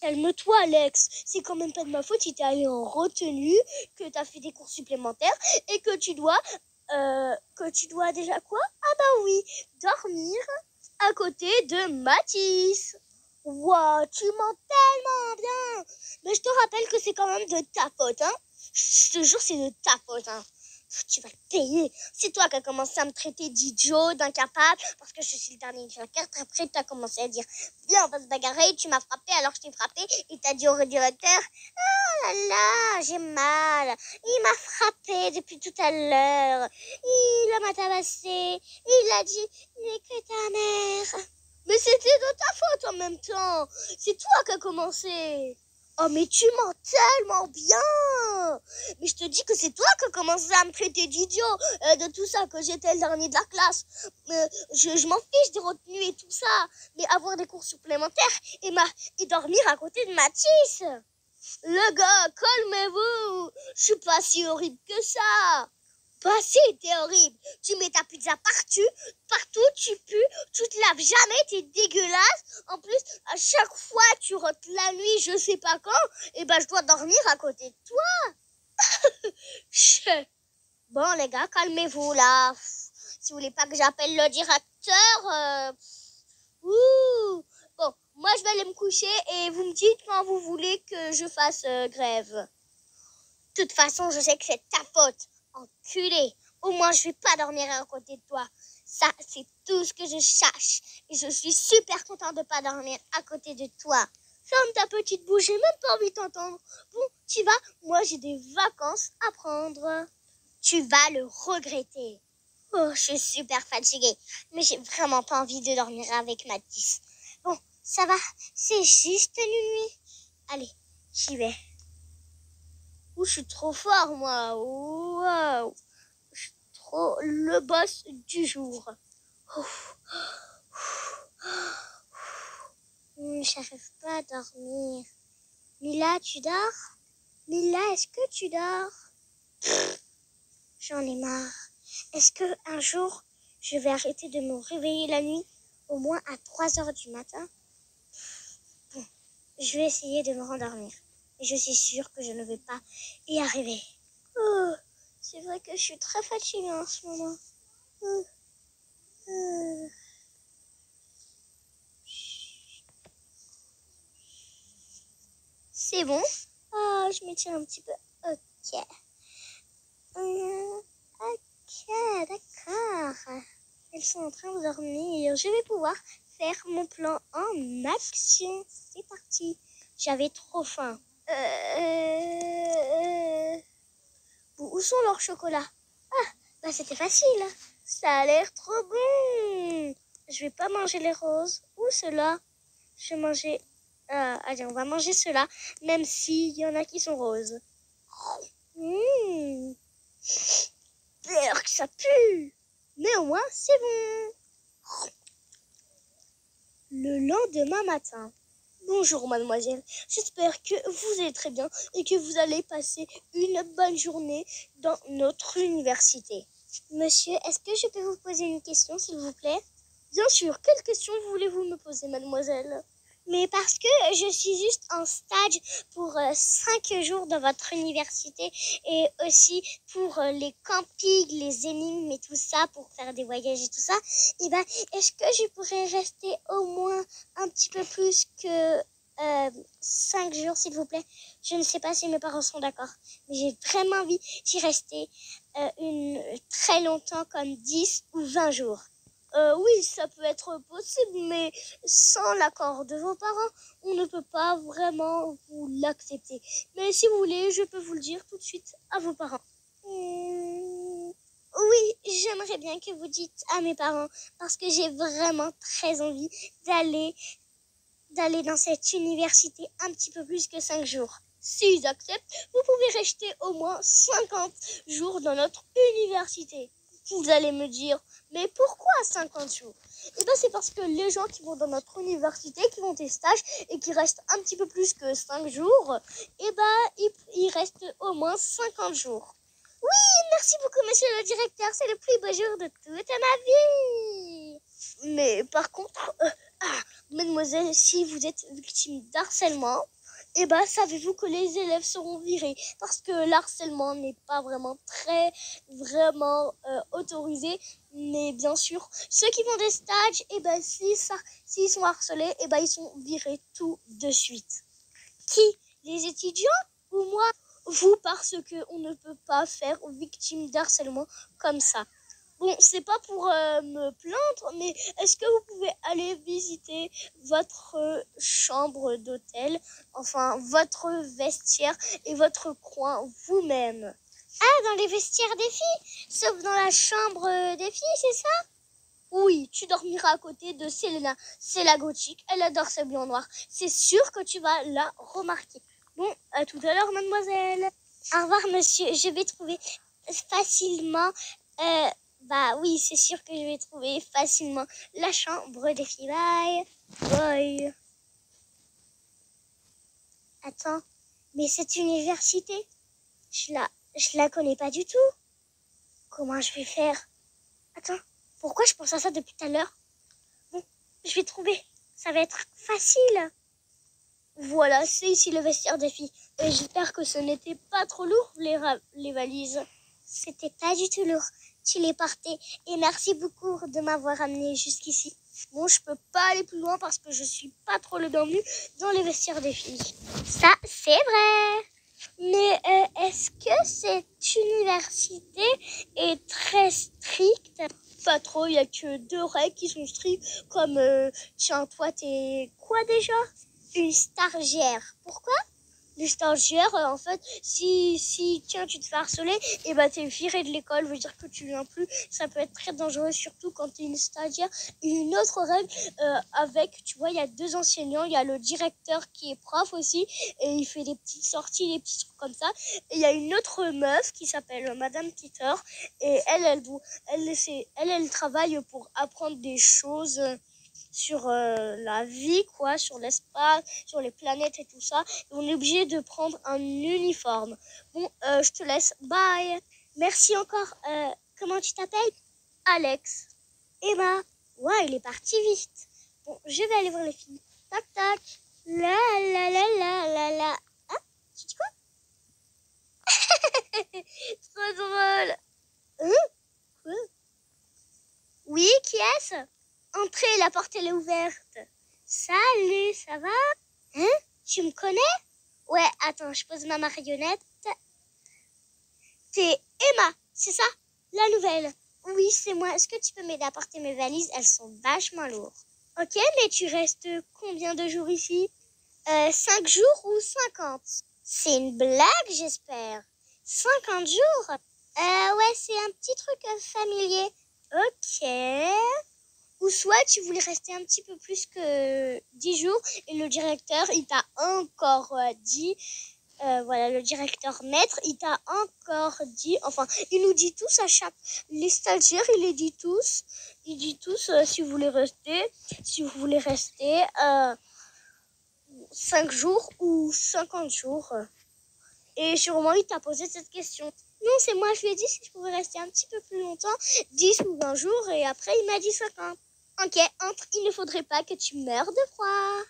Calme-toi, Alex. C'est quand même pas de ma faute si t'es allé en retenue, que t'as fait des cours supplémentaires et que tu dois déjà quoi? Ah bah oui, dormir à côté de Mathis. Wow, tu mens tellement bien. Mais je te rappelle que c'est quand même de ta faute, hein. Je te jure, c'est de ta faute, hein. Tu vas le payer. C'est toi qui as commencé à me traiter d'idiot, d'incapable, parce que je suis le dernier joker. Après, tu as commencé à dire viens, on va se bagarrer. Tu m'as frappé alors je t'ai frappé. Et tu as dit au directeur oh là là, j'ai mal. Il m'a frappé depuis tout à l'heure. Il m'a tabassé. Il a dit n'est que ta mère. Mais c'était de ta faute en même temps. C'est toi qui as commencé. Oh, mais tu mens tellement bien. Mais je te dis que c'est toi qui as commencé à me traiter d'idiot de tout ça, que j'étais le dernier de la classe. Je m'en fiche des retenues et tout ça. Mais avoir des cours supplémentaires et dormir à côté de Mathis. Le gars, calmez-vous. Je suis pas si horrible que ça. Bah si, t'es horrible. Tu mets ta pizza partout, tu pues, tu te laves jamais, t'es dégueulasse. En plus, à chaque fois, tu rentres la nuit, je sais pas quand, et ben je dois dormir à côté de toi. Bon les gars, calmez-vous là. Si vous voulez pas que j'appelle le directeur, Bon, moi je vais aller me coucher et vous me dites quand vous voulez que je fasse grève. De toute façon, je sais que c'est ta faute. Enculé, au moins je vais pas dormir à côté de toi. Ça, c'est tout ce que je cherche. Et je suis super contente de pas dormir à côté de toi. Ferme ta petite bouche, j'ai même pas envie de t'entendre. Bon, tu vas, moi j'ai des vacances à prendre. Tu vas le regretter. Oh, je suis super fatiguée, mais j'ai vraiment pas envie de dormir avec Mathis. Bon, ça va, c'est juste une nuit. Allez, j'y vais. Ouh, je suis trop fort, moi. Waouh. Je suis trop le boss du jour. J'arrive pas à dormir. Mila, tu dors? Mila, est-ce que tu dors? J'en ai marre. Est-ce que un jour, je vais arrêter de me réveiller la nuit, au moins à 3h du matin? Bon, je vais essayer de me rendormir. Et je suis sûre que je ne vais pas y arriver. Oh, c'est vrai que je suis très fatiguée en ce moment. C'est bon? Oh, je m'étire un petit peu. Ok. Ok, d'accord. Elles sont en train de dormir. Je vais pouvoir faire mon plan en action. C'est parti. J'avais trop faim. Où sont leurs chocolats? Ah, bah c'était facile. Ça a l'air trop bon. Je vais pas manger les roses. Ou ceux-là. Je vais manger... allez, on va manger ceux-là, même s'il y en a qui sont roses. Que ça pue. Mais au moins, c'est bon. Le lendemain matin. Bonjour mademoiselle, j'espère que vous allez très bien et que vous allez passer une bonne journée dans notre université. Monsieur, est-ce que je peux vous poser une question s'il vous plaît? Bien sûr, quelle question voulez-vous me poser mademoiselle? Mais parce que je suis juste en stage pour 5 jours dans votre université et aussi pour les campings, les énigmes et tout ça, pour faire des voyages et tout ça, et ben, est-ce que je pourrais rester au moins un petit peu plus que 5 jours s'il vous plaît? Je ne sais pas si mes parents sont d'accord, mais j'ai vraiment envie d'y rester très longtemps, comme 10 ou 20 jours. Oui, ça peut être possible, mais sans l'accord de vos parents, on ne peut pas vraiment vous l'accepter. Mais si vous voulez, je peux vous le dire tout de suite à vos parents. Oui, j'aimerais bien que vous dites à mes parents, parce que j'ai vraiment très envie d'aller dans cette université un petit peu plus que 5 jours. S'ils acceptent, vous pouvez rester au moins 50 jours dans notre université. Vous allez me dire, mais pourquoi 50 jours? Eh bien, c'est parce que les gens qui vont dans notre université, qui vont des stages et qui restent un petit peu plus que 5 jours, eh bien, ils restent au moins 50 jours. Oui, merci beaucoup, monsieur le directeur. C'est le plus beau jour de toute ma vie. Mais par contre, Ah, mademoiselle, si vous êtes victime d'harcèlement, eh ben, savez-vous que les élèves seront virés parce que l'harcèlement n'est pas vraiment autorisé. Mais bien sûr, ceux qui font des stages, eh ben, s'ils sont harcelés, eh ben, ils sont virés tout de suite. Qui? Les étudiants ou moi? Vous, parce qu'on ne peut pas faire victime d'harcèlement comme ça. Bon, c'est pas pour me plaindre, mais est-ce que vous pouvez aller visiter votre chambre d'hôtel, enfin votre vestiaire et votre coin vous-même? Ah, dans les vestiaires des filles, sauf dans la chambre des filles, c'est ça? Oui, tu dormiras à côté de Selena. C'est la gothique, elle adore ce blanc noir. C'est sûr que tu vas la remarquer. Bon, à tout à l'heure, mademoiselle. Au revoir, monsieur. Je vais trouver facilement... bah oui, c'est sûr que je vais trouver facilement la chambre des filles. Bye. Bye. Attends, mais cette université, je la connais pas du tout. Comment je vais faire? Attends, pourquoi je pense à ça depuis tout à l'heure? Bon, je vais trouver. Ça va être facile. Voilà, c'est ici le vestiaire des filles. Et j'espère que ce n'était pas trop lourd, les valises. C'était pas du tout lourd. Tu les portais. Et merci beaucoup de m'avoir amené jusqu'ici. Bon, je peux pas aller plus loin parce que je suis pas trop le bienvenu dans les vestiaires des filles. Ça, c'est vrai. Mais est-ce que cette université est très stricte? Pas trop, il n'y a que 2 règles qui sont strictes. Comme, tiens, toi, t'es quoi déjà? Une stagiaire. Pourquoi? Les stagiaires, en fait, si tiens, tu te fais harceler, et bah t'es viré de l'école, veut dire que tu viens plus. Ça peut être très dangereux, surtout quand t'es une stagiaire. Et une autre règle, tu vois, il y a 2 enseignants, il y a le directeur qui est prof aussi, et il fait des petites sorties, des petits trucs comme ça. Et il y a une autre meuf qui s'appelle Madame Peter, et elle travaille pour apprendre des choses sur la vie, quoi, sur l'espace, sur les planètes et tout ça. Et on est obligé de prendre un uniforme. Bon, je te laisse. Bye. Merci encore. Comment tu t'appelles? Alex. Emma. Ouais, il est parti vite. Bon, je vais aller voir les filles. Tac, tac. La, la, la, la, la, la. Ah, tu dis quoi? Trop drôle. Quoi? Oui, qui est-ce? Entrez, la porte elle est ouverte. Salut, ça va? Hein? Tu me connais? Ouais, attends, je pose ma marionnette. T'es Emma, c'est ça? La nouvelle. Oui, c'est moi. Est-ce que tu peux m'aider à porter mes valises? Elles sont vachement lourdes. Ok, mais tu restes combien de jours ici? 5 jours ou 50? C'est une blague, j'espère. 50 jours? Ouais, c'est un petit truc familier. Ok. Ou soit tu voulais rester un petit peu plus que 10 jours et le directeur, il t'a encore dit, voilà, le directeur maître, il t'a encore dit, enfin, il nous dit tous les stagiaires, il dit tous si vous voulez rester 5 jours ou 50 jours. Et sûrement, il t'a posé cette question. Non, c'est moi, je lui ai dit si je pouvais rester un petit peu plus longtemps, 10 ou 20 jours, et après, il m'a dit 50. Ok, entre, il ne faudrait pas que tu meurs de froid.